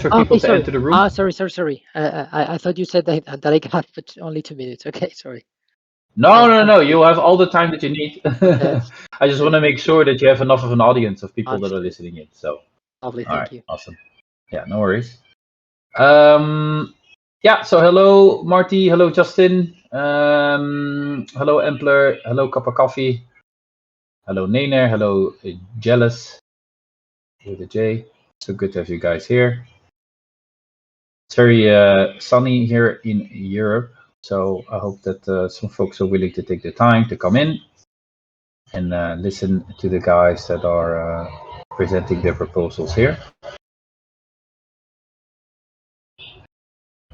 for Okay, people to sorry. enter the room. Sorry. I thought you said that I got only 2 minutes. Okay, sorry. No. You have all the time that you need. Okay. I just want to make sure that you have enough of an audience of people that are Understood. listening in. So, Lovely. all right, Thank you. awesome. Yeah, no worries. Yeah. So, hello, Marty. Hello, Justin. Hello, Empler. Hello, Cup of Coffee. Hello, Nainer. Hello, Jealous with a J. So good to have you guys here. It's very sunny here in Europe, so I hope that some folks are willing to take the time to come in and listen to the guys that are presenting their proposals here.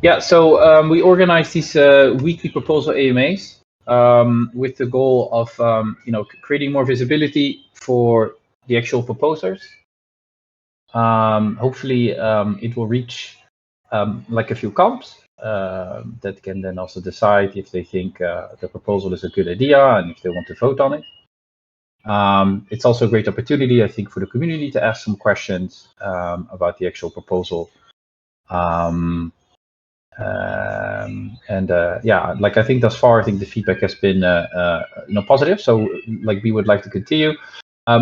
Yeah, so we organize these weekly proposal AMAs with the goal of creating more visibility for the actual proposers. Hopefully, it will reach like a few comps that can then also decide if they think the proposal is a good idea and if they want to vote on it. It's also a great opportunity, I think, for the community to ask some questions about the actual proposal. Yeah, like I think thus far, I think the feedback has been positive. So like we would like to continue.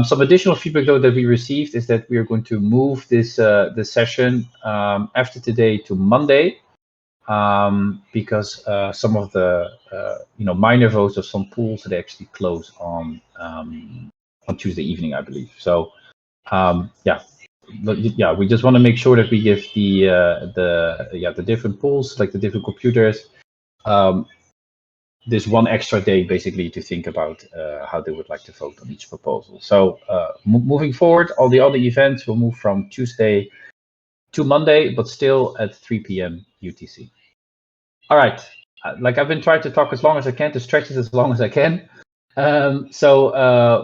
Some additional feedback though that we received is that we are going to move this this session after today to Monday because some of the minor votes of some pools they actually close on Tuesday evening, I believe. So yeah, we just want to make sure that we give the different pools, like the different computers, this one extra day basically to think about how they would like to vote on each proposal. So moving forward, all the other events will move from Tuesday to Monday, but still at 3 p.m. UTC. All right, like I've been trying to talk as long as I can, to stretch it as long as I can. So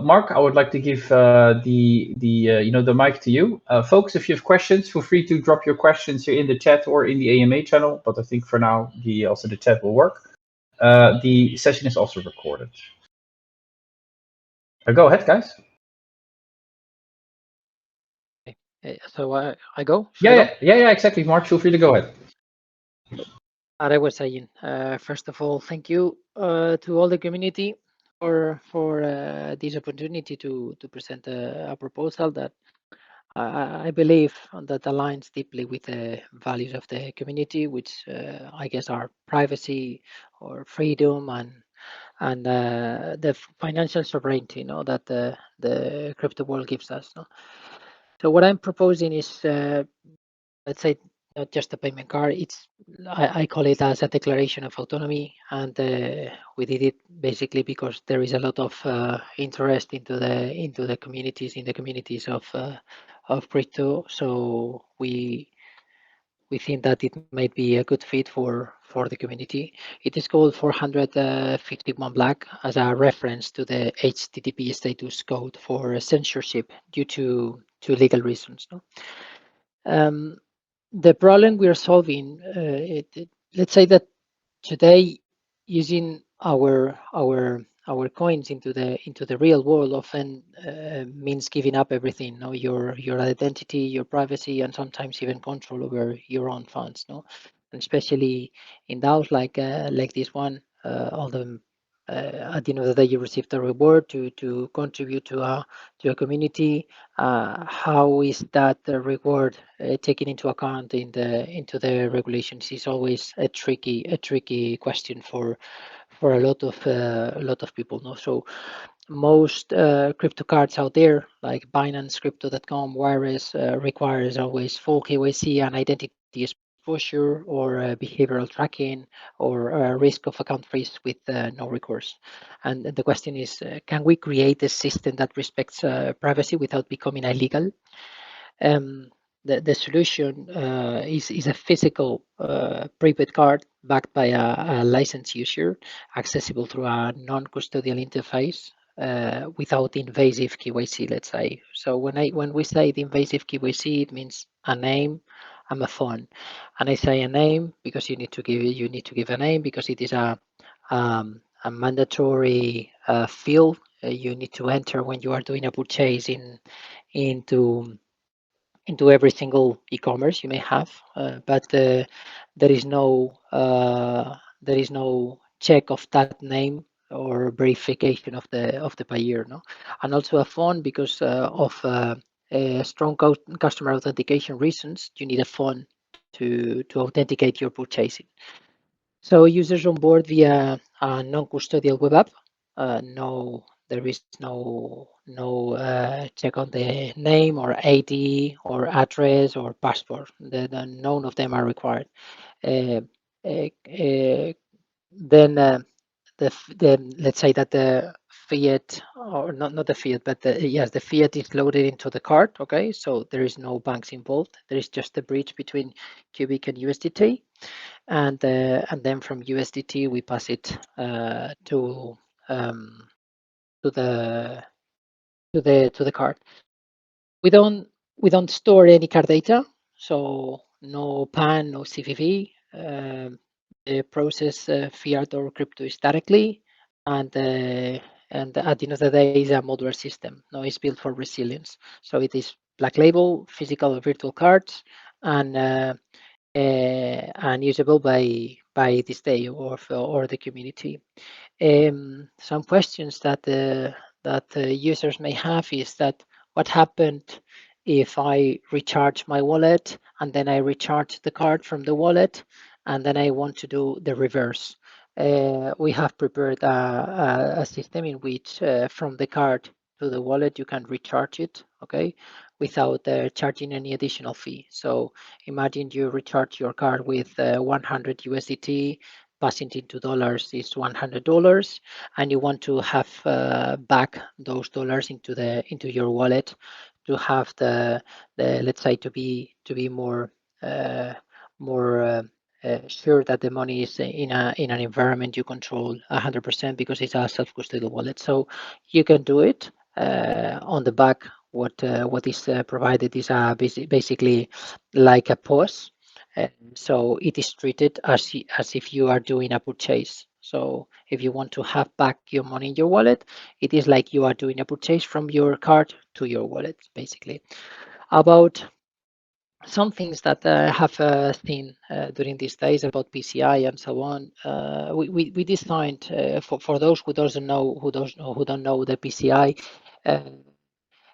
Mark, I would like to give the mic to you. Folks, if you have questions, feel free to drop your questions here in the chat or in the AMA channel. But I think for now, also the chat will work. The session is also recorded. Go ahead, guys. So I go? Yeah, exactly. Mark, feel free to go ahead. As I was saying, first of all, thank you to all the community for this opportunity to present a proposal that I believe that aligns deeply with the values of the community, which I guess are privacy or freedom and the financial sovereignty, that the crypto world gives us. So what I'm proposing is, let's say, not just a payment card. I call it as a declaration of autonomy, and we did it basically because there is a lot of interest into the communities of crypto. So we think that it might be a good fit for the community. It is called 451 Black as a reference to the HTTP status code for censorship due to legal reasons. The problem we are solving, let's say that today using our coins into the real world often means giving up everything, your identity, your privacy, and sometimes even control over your own funds, and especially in DAOs like this one, all the at the end of the day you receive the reward to contribute to a community. How is that reward taken into account into the regulations is always a tricky question for a lot of people. So most crypto cards out there, like Binance, Crypto.com, Wires, requires always full KYC and identity exposure or behavioral tracking or risk of account freeze with no recourse. And the question is, can we create a system that respects privacy without becoming illegal? The solution is a physical prepaid card backed by a licensed user, accessible through a non-custodial interface without invasive KYC, let's say. So when we say the invasive KYC, it means a name and a phone. And I say a name because you need to give a name because it is a mandatory field you need to enter when you are doing a purchase into into every single e-commerce you may have, but there is no check of that name or verification of the buyer, no, and also a phone because of strong customer authentication reasons. You need a phone to authenticate your purchasing. So users on board via a non-custodial web app. No, there is no check on the name or ID or address or passport. None of them are required. Uh, uh, uh, then let's say that the fiat, or not the fiat, but yes, the fiat is loaded into the card. Okay, so there is no banks involved. There is just a bridge between Qubic and USDT, and then from USDT we pass it um, to the to the card. We don't store any card data, so no PAN, no CVV. The process fiat or crypto is directly, and and at the end of the day, is a modular system. No, it's built for resilience. So it is black label, physical or virtual cards, and and usable by this day or the community. Some questions that users may have is that what happened if I recharge my wallet and then I recharge the card from the wallet and then I want to do the reverse. We have prepared a system in which from the card to the wallet you can recharge it, okay, without charging any additional fee. So imagine you recharge your card with 100 USDT, passing into dollars is $100, and you want to have back those dollars into your wallet to have the let's say to be uh, more sure that the money is in an environment you control 100% because it's a self-custodial wallet. So you can do it on the back. What is provided is basically like a POS. So it is treated as if you are doing a purchase. So if you want to have back your money in your wallet, it is like you are doing a purchase from your card to your wallet, basically. About some things that I have seen during these days about PCI and so on. We designed for those who don't know the PCI. Uh,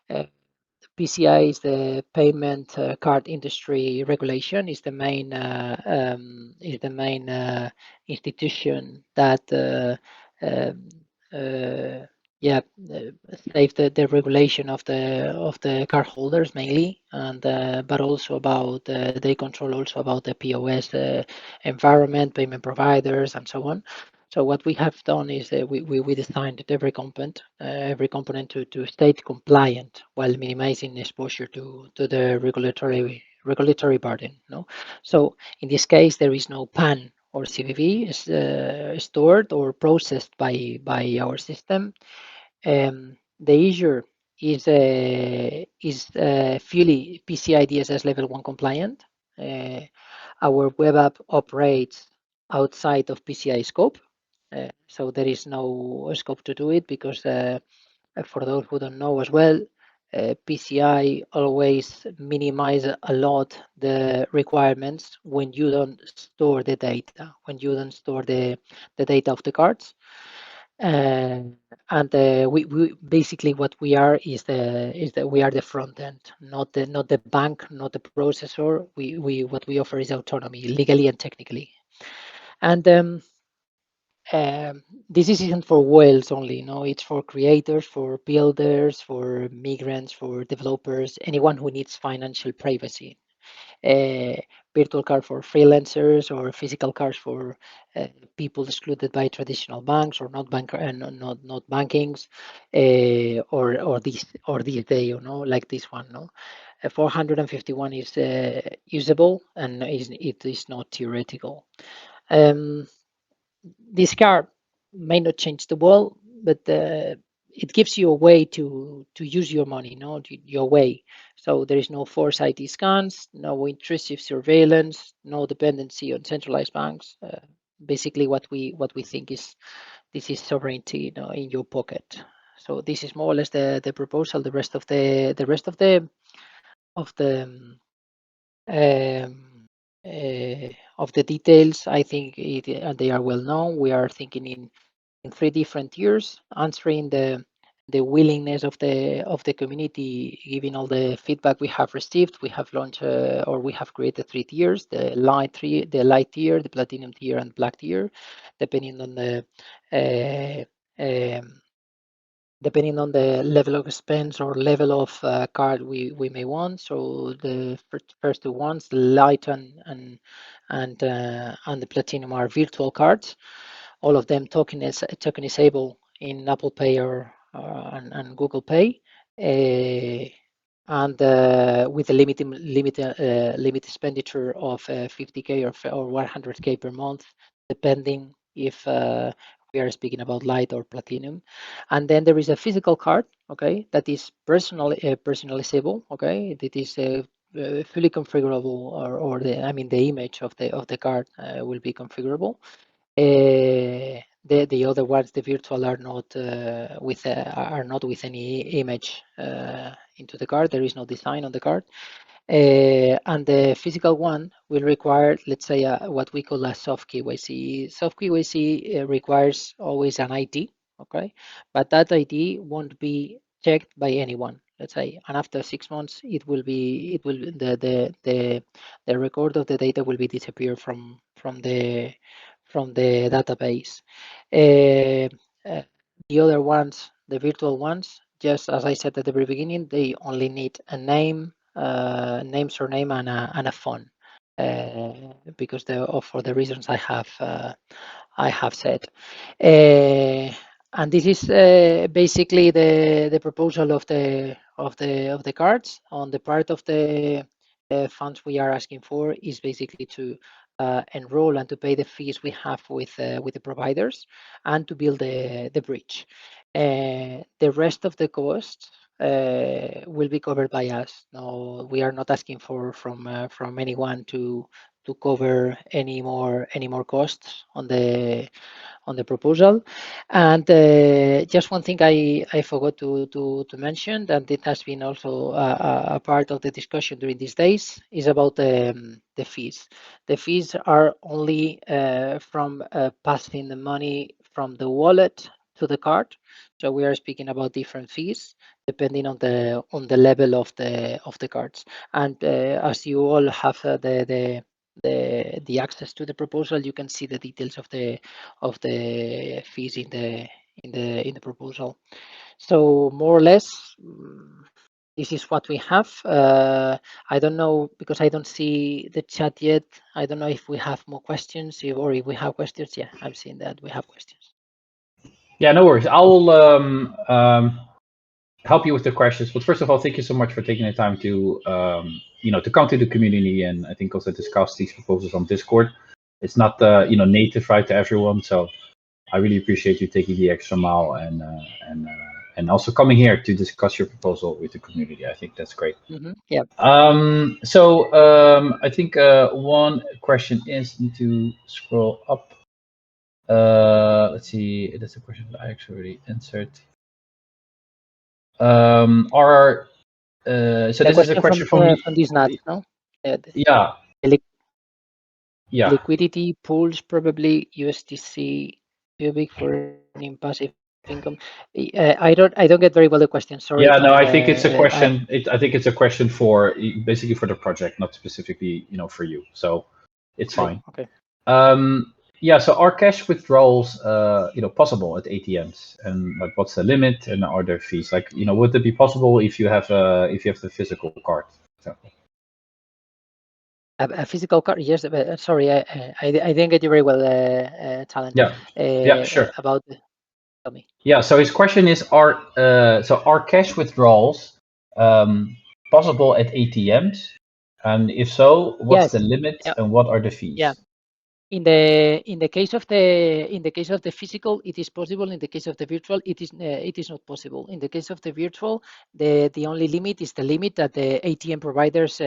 uh, PCI is the payment card industry regulation. Is the main institution that um, uh, yeah save the regulation of the card holders mainly, and but also about they control also about the POS environment, payment providers, and so on. So what we have done is we designed every component to stay compliant while minimizing exposure to the regulatory burden. No, so in this case there is no PAN or CVV is stored or processed by our system. The issue is fully PCI DSS level 1 compliant. Uh, our web app operates outside of PCI scope, so there is no scope to do it because for those who don't know as well, PCI always minimize a lot the requirements when you don't store the data, when you don't store the data of the cards. And we basically what we are is that we are the front end, not the bank, not the processor. We what we offer is autonomy legally and technically. And this isn't for whales only, no, it's for creators, for builders, for migrants, for developers, anyone who needs financial privacy. uh, Virtual card for freelancers or physical cards for people excluded by traditional banks or not bank not bankings, or this day, like this one, no. 451 is usable and it is not theoretical. um, this card may not change the world, but it gives you a way to use your money, your way. So there is no forced ID scans, no intrusive surveillance, no dependency on centralized banks. Basically, what we think is this is sovereignty, in your pocket. So this is more or less the proposal. The rest of the details. I think they are well known. We are thinking in 3 different tiers, answering the willingness of the community, given all the feedback we have received. We have launched or we have created 3 tiers: the light tier, the platinum tier, and black tier, depending on the um, depending on the level of expense or level of card we may want. So the first 2 ones, the light and the platinum, are virtual cards. All of them tokenizable in Apple Pay or and Google Pay, and with a limit expenditure of 50K or 100K per month, depending if we are speaking about light or platinum. And then there is a physical card, okay, that is personalizable, okay, that is fully configurable, or the image of the card will be configurable. The other ones, the virtual, are not with any image into the card. There is no design on the card. And the physical one will require, let's say, what we call a soft KYC. Soft KYC requires always an ID, okay, but that ID won't be checked by anyone, let's say, and after 6 months the record of the data will be disappear from the database. The other ones, the virtual ones, just as I said at the very beginning, they only need a name, surname, and a phone, because for the reasons I have said. And this is basically the proposal of the cards. On the part of the funds we are asking for is basically to enroll and to pay the fees we have with the providers, and to build the bridge. The rest of the costs will be covered by us. No, we are not asking from anyone to cover any more costs on the proposal. And just one thing I forgot to mention, that it has been also a part of the discussion during these days, is about the fees. The fees are only from passing the money from the wallet to the card. So we are speaking about different fees depending on the level of the cards. And as you all have the access to the proposal, you can see the details of the fees in the proposal. So more or less, this is what we have. I don't know, because I don't see the chat yet. I don't know if we have more questions, or if we have questions. Yeah, I'm seeing that we have questions. Yeah, no worries. I will help you with the questions. But first of all, thank you so much for taking the time to to come to the community, and I think also discuss these proposals on Discord. It's not native, right, to everyone, so I really appreciate you taking the extra mile and also coming here to discuss your proposal with the community. I think that's great. Yeah. So I think one question is, need to scroll up. Let's see. That's a question that I actually already answered. So this is a question from these nuts, no? Yeah. Yeah. Liquidity pools, probably USDC, Qubic for earning passive income. I don't get very well the question. Sorry. Yeah, no, but, I think it's a question. I think it's a question for basically for the project, not specifically, for you. So it's fine. Okay. Yeah. So are cash withdrawals, possible at ATMs, and like what's the limit, and are there fees? Like, would it be possible if you have the physical card, for example? A physical card, yes. Sorry, I didn't get you very well, Talent. Yeah. Yeah. Sure. Tell me. Yeah. So his question is, are cash withdrawals possible at ATMs? And if so, what's the limit, and what are the fees? Yeah. In the case of the physical, it is possible. In the case of the virtual, it is not possible. In the case of the virtual, the only limit is the limit that the ATM providers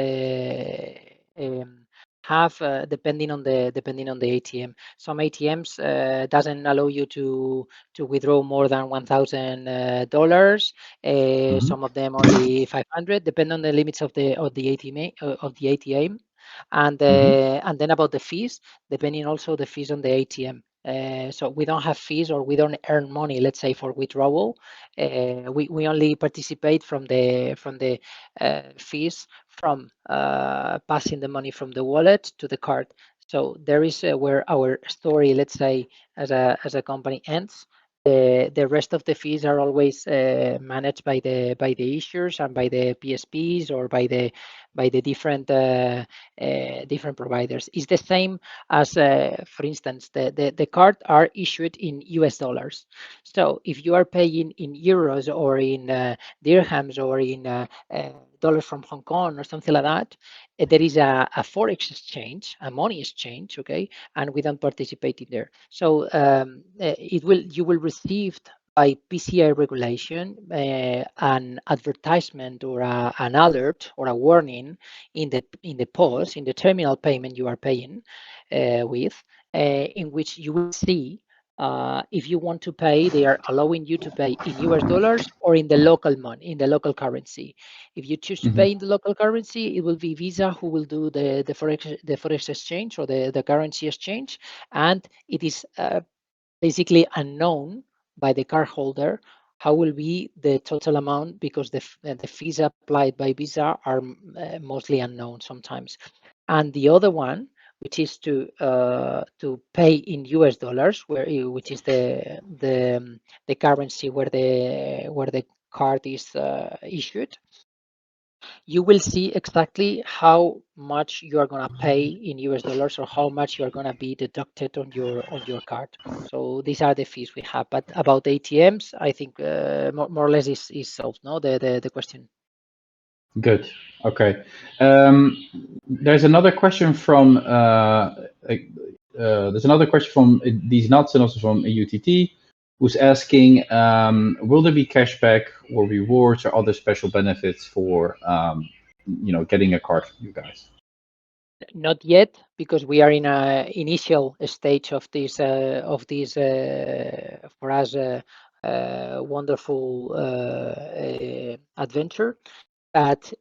have depending on the ATM. Some ATMs doesn't allow you to withdraw more than $1,000. Some of them only 500, depending on the limits of the ATM. And then about the fees, depending also the fees on the ATM. So we don't have fees, or we don't earn money, let's say, for withdrawal. We only participate from the fees from passing the money from the wallet to the card. So there is where our story, let's say, as a company ends. The rest of the fees are always managed by the issuers and by the PSPs, or by the different different providers. It's the same as, for instance, the card are issued in US dollars. So if you are paying in euros, or in dirhams, or in dollars from Hong Kong, or something like that, there is a forex exchange, a money exchange, okay, and we don't participate in there. So you will receive by PCI regulation an advertisement, or an alert, or a warning in the POS, in the terminal payment you are paying with, in which you will see if you want to pay. They are allowing you to pay in US dollars, or in the local money, in the local currency. If you choose to pay in the local currency, it will be Visa who will do the forex exchange, or the currency exchange, and it is basically unknown by the cardholder how will be the total amount, because the fees applied by Visa are mostly unknown sometimes. And the other one, which is to pay in US dollars, which is the currency where the card is issued, you will see exactly how much you are going to pay in US dollars, or how much you are going to be deducted on your card. So these are the fees we have. But about ATMs, I think more or less is solved, no? The question. Good. Okay. There's another question from these nuts, and also from UTT, who's asking, will there be cashback or rewards or other special benefits for getting a card from you guys? Not yet, because we are in a initial stage of this for us wonderful adventure. But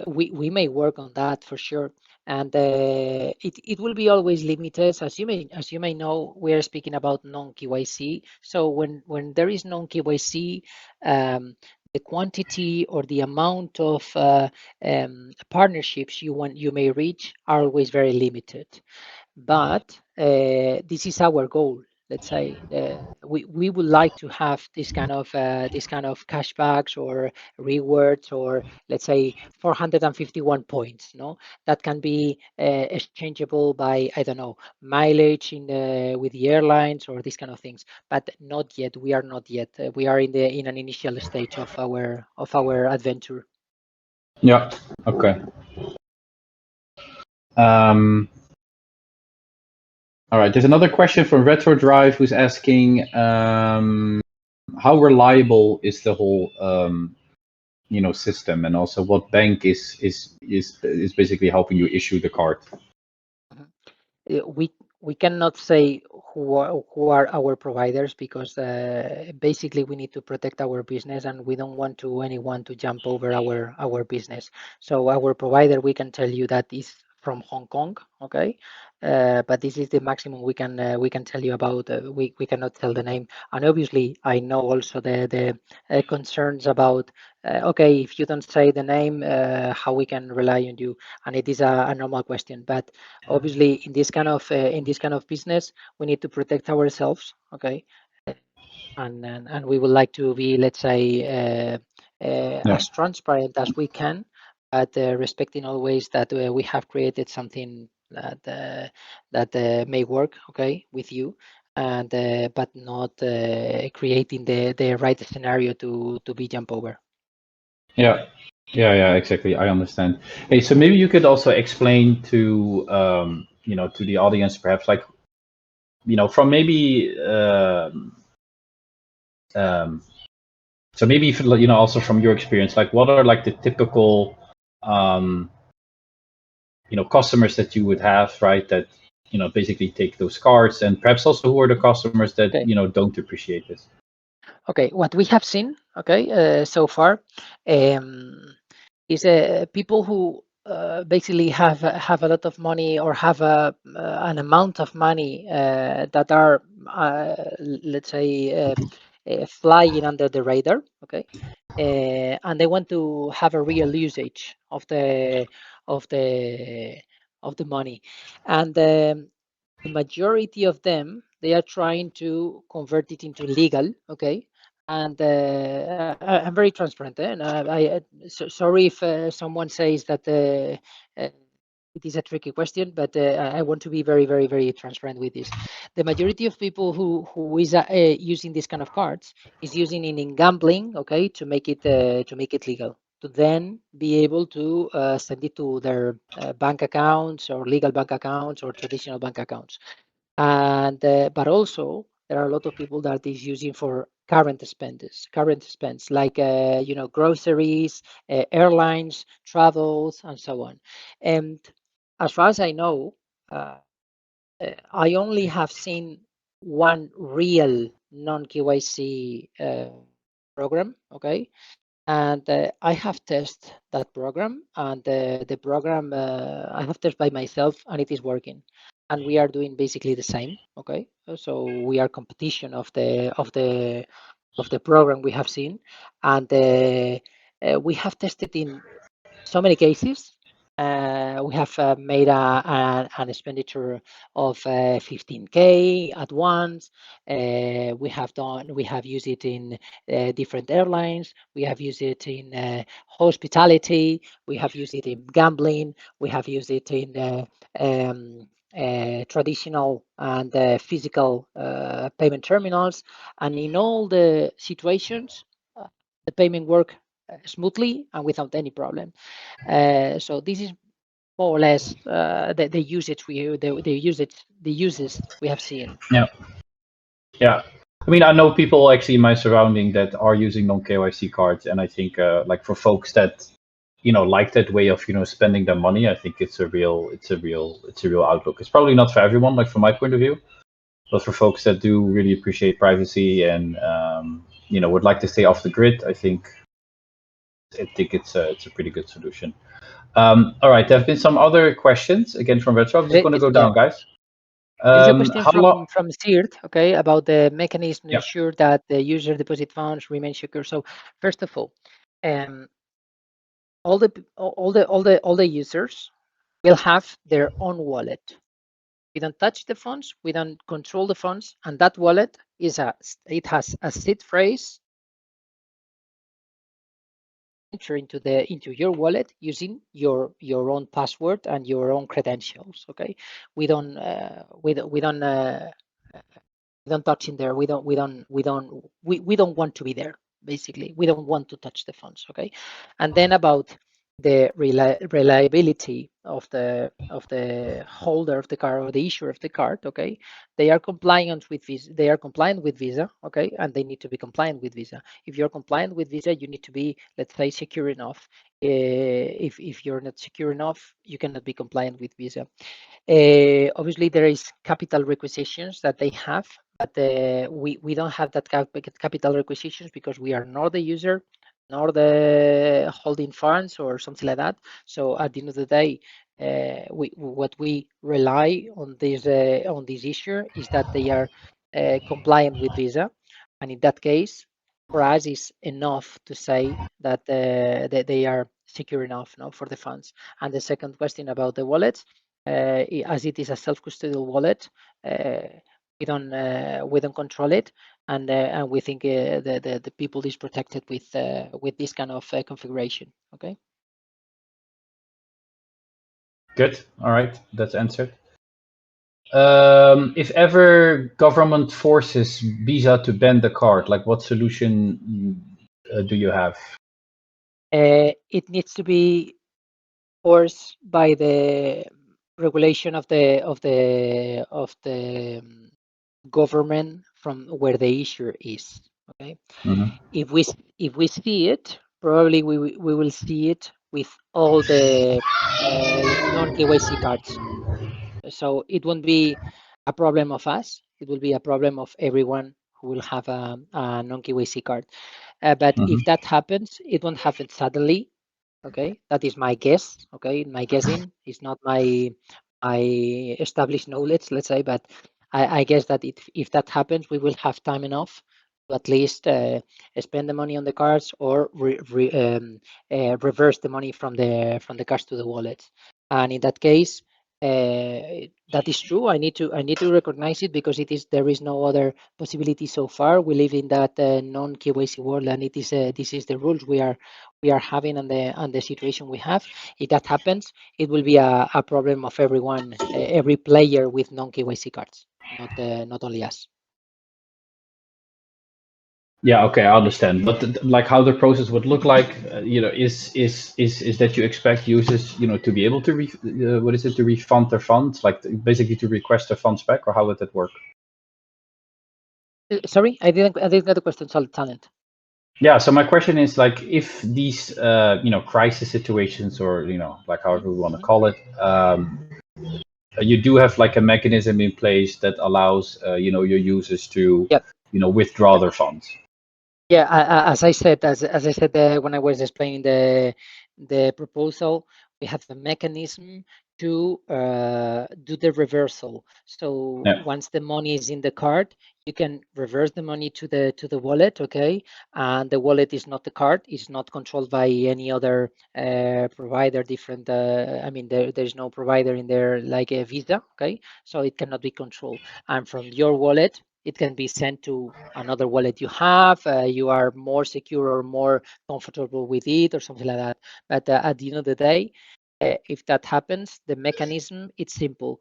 we may work on that for sure, and it will be always limited. As you may know, we are speaking about non-KYC. So when there is non-KYC, the quantity or the amount of partnerships you may reach are always very limited. But this is our goal. Let's say we would like to have this kind of cashbacks or rewards, or let's say 451 points, no, that can be exchangeable by, I don't know, mileage with the airlines, or these kind of things. But not yet. We are not yet. We are in an initial stage of our adventure. Yeah. Okay. All right. There's another question from Retro Drive, who's asking, how reliable is the whole system, and also what bank is basically helping you issue the card? We cannot say who are our providers, because basically we need to protect our business, and we don't want anyone to jump over our business. So our provider, we can tell you that is from Hong Kong, okay, but this is the maximum we can tell you about. We cannot tell the name, and obviously I know also the concerns about okay, if you don't say the name, how we can rely on you, and it is a normal question. But obviously in this kind of business, we need to protect ourselves, okay, and we would like to be, let's say, as transparent as we can, but respecting always that we have created something that may work, okay, with you, and but not creating the right scenario to be jump over. Yeah, exactly. I understand. Hey, so maybe you could also explain to to the audience, perhaps, like, from maybe so maybe if, also from your experience, like, what are like the typical customers that you would have, right? That basically take those cards, and perhaps also who are the customers that don't appreciate this. Okay, what we have seen, so far, is people who basically have a lot of money or have an amount of money that are, let's say, flying under the radar, and they want to have a real usage of the money, and the majority of them, they are trying to convert it into legal, and I'm very transparent, and sorry if someone says that it is a tricky question, but I want to be very, very, very transparent with this. The majority of people who is using this kind of cards is using it in gambling, to make it legal, to then be able to send it to their bank accounts or legal bank accounts or traditional bank accounts. And but also there are a lot of people that is using for current spends like groceries, airlines, travels, and so on. And as far as I know, I only have seen one real non-KYC program, and I have tested that program, and the program I have tested by myself, and it is working. And we are doing basically the same. So we are competition of the program we have seen, and we have tested in so many cases. We have made an expenditure of 15K at once. We have used it in different airlines. We have used it in hospitality. We have used it in gambling. We have used it in traditional and physical payment terminals. And in all the situations, the payment work smoothly and without any problem. So this is more or less the usage the uses we have seen. Yeah. I mean, I know people actually in my surrounding that are using non-KYC cards, and I think like for folks that like that way of spending their money, I think it's a real outlook. It's probably not for everyone, like from my point of view, but for folks that do really appreciate privacy and would like to stay off the grid, I think it's a pretty good solution. All right, there have been some other questions again from Retro. I'm just going to go down, guys. There's a question from Sirt, about the mechanism to ensure that the user deposit funds remain secure. So first of all the users will have their own wallet. We don't touch the funds, we don't control the funds, and that wallet it has a seed phrase. Enter into your wallet using your own password and your own credentials. We don't touch in there. We don't want to be there. Basically, we don't want to touch the funds. And then about the reliability of the holder of the card or the issuer of the card. They are compliant with Visa. They are compliant with Visa. And they need to be compliant with Visa. If you're compliant with Visa, you need to be, let's say, secure enough. If you're not secure enough, you cannot be compliant with Visa. Obviously, there is capital requisitions that they have, but we don't have that capital requisitions because we are not the user, nor the holding funds or something like that. So at the end of the day, what we rely on this issue is that they are compliant with Visa, and in that case, for us, is enough to say that they are secure enough for the funds. And the second question about the wallets, as it is a self-custodial wallet, we don't control it, and we think the people is protected with this kind of configuration. Good. All right, that's answered. If ever government forces Visa to ban the card, like what solution do you have? It needs to be forced by the regulation of the government from where the issuer is. If we see it, probably we will see it with all the non-KYC cards. So it won't be a problem of us. It will be a problem of everyone who will have a non-KYC card. But if that happens, it won't happen suddenly. Okay, that is my guess. Okay, my guessing is not my established knowledge, let's say, but I guess that if that happens, we will have time enough to at least spend the money on the cards or reverse the money from the cards to the wallet. And in that case, that is true. I need to recognize it because there is no other possibility so far. We live in that non-KYC world, and it is this is the rules we are having and the situation we have. If that happens, it will be a problem of everyone, every player with non-KYC cards, not only us. Yeah, okay, I understand. But like how the process would look like, is that you expect users, to be able to to refund their funds, like basically to request their funds back, or how would that work? Sorry, I didn't get the question. Talent. Yeah, so my question is like if these crisis situations, or like however we want to call it, you do have like a mechanism in place that allows your users to Yep. withdraw their funds. Yeah, as I said, when I was explaining the proposal, we have a mechanism to do the reversal. So once the money is in the card, you can reverse the money to the wallet, okay? And the wallet is not the card; it's not controlled by any other provider. Different, I mean, there's no provider in there like a Visa, okay? So it cannot be controlled. And from your wallet, it can be sent to another wallet you have. You are more secure or more comfortable with it or something like that. But at the end of the day, if that happens, the mechanism, it's simple.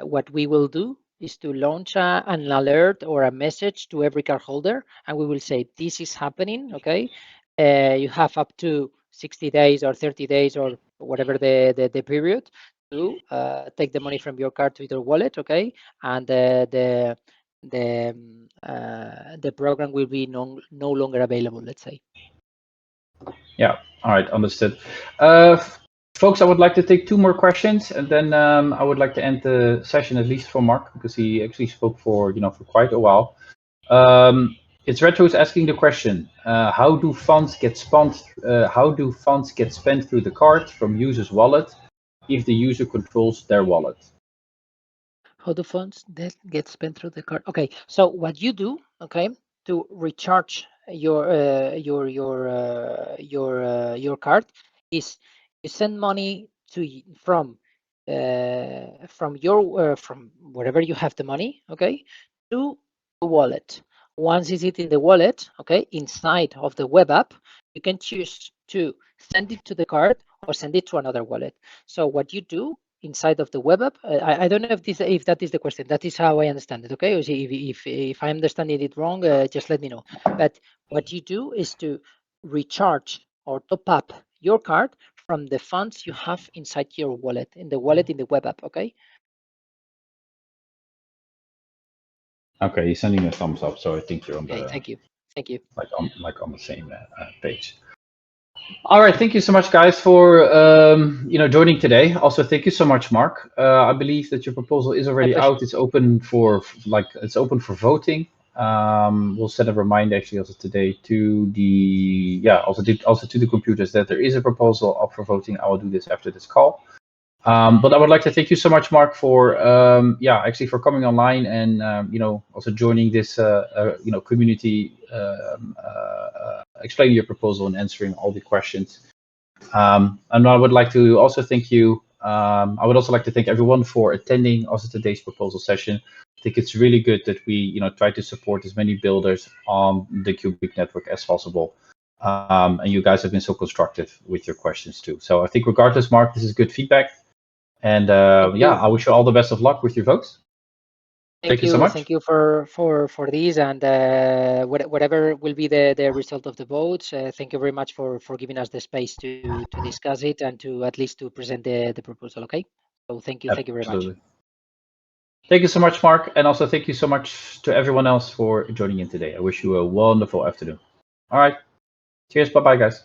What we will do is to launch an alert or a message to every cardholder, and we will say, this is happening, okay? You have up to 60 days or 30 days or whatever the period to take the money from your card to your wallet, okay? And the program will be no longer available, let's say. Yeah, all right, understood. Folks, I would like to take 2 more questions, and then I would like to end the session, at least for Mark, because he actually spoke for quite a while. It's Retro's asking the question: how do funds get spent? How do funds get spent through the card from user's wallet if the user controls their wallet? How do funds that get spent through the card? Okay, so what you do, okay, to recharge your card is you send money from from wherever you have the money, okay, to the wallet. Once it's in the wallet, okay, inside of the web app, you can choose to send it to the card or send it to another wallet. So what you do inside of the web app, I don't know if that is the question. That is how I understand it. Okay, if I'm understanding it wrong, just let me know. But what you do is to recharge or top up your card from the funds you have inside your wallet, in the web app. Okay. Okay, he's sending a thumbs up, so I think you're on Okay. Thank you. like on the same page. All right, thank you so much, guys, for joining today. Also, thank you so much, Mark. I believe that your proposal is already out. It's open for voting. We'll send a reminder actually also today to the also to the computers that there is a proposal up for voting. I will do this after this call. But I would like to thank you so much, Mark, for actually for coming online and also joining this community, explaining your proposal and answering all the questions. And I would like to also thank you. I would also like to thank everyone for attending also today's proposal session. I think it's really good that we try to support as many builders on the Qubic network as possible. And you guys have been so constructive with your questions too. So I think regardless, Mark, this is good feedback. And I wish you all the best of luck with your votes. Thank you so much. Thank you for this, and whatever will be the result of the votes. Thank you very much for giving us the space to discuss it and to at least to present the proposal. Okay. So thank you very much. Thank you so much, Mark, and also thank you so much to everyone else for joining in today. I wish you a wonderful afternoon. All right. Cheers. Bye-bye, guys.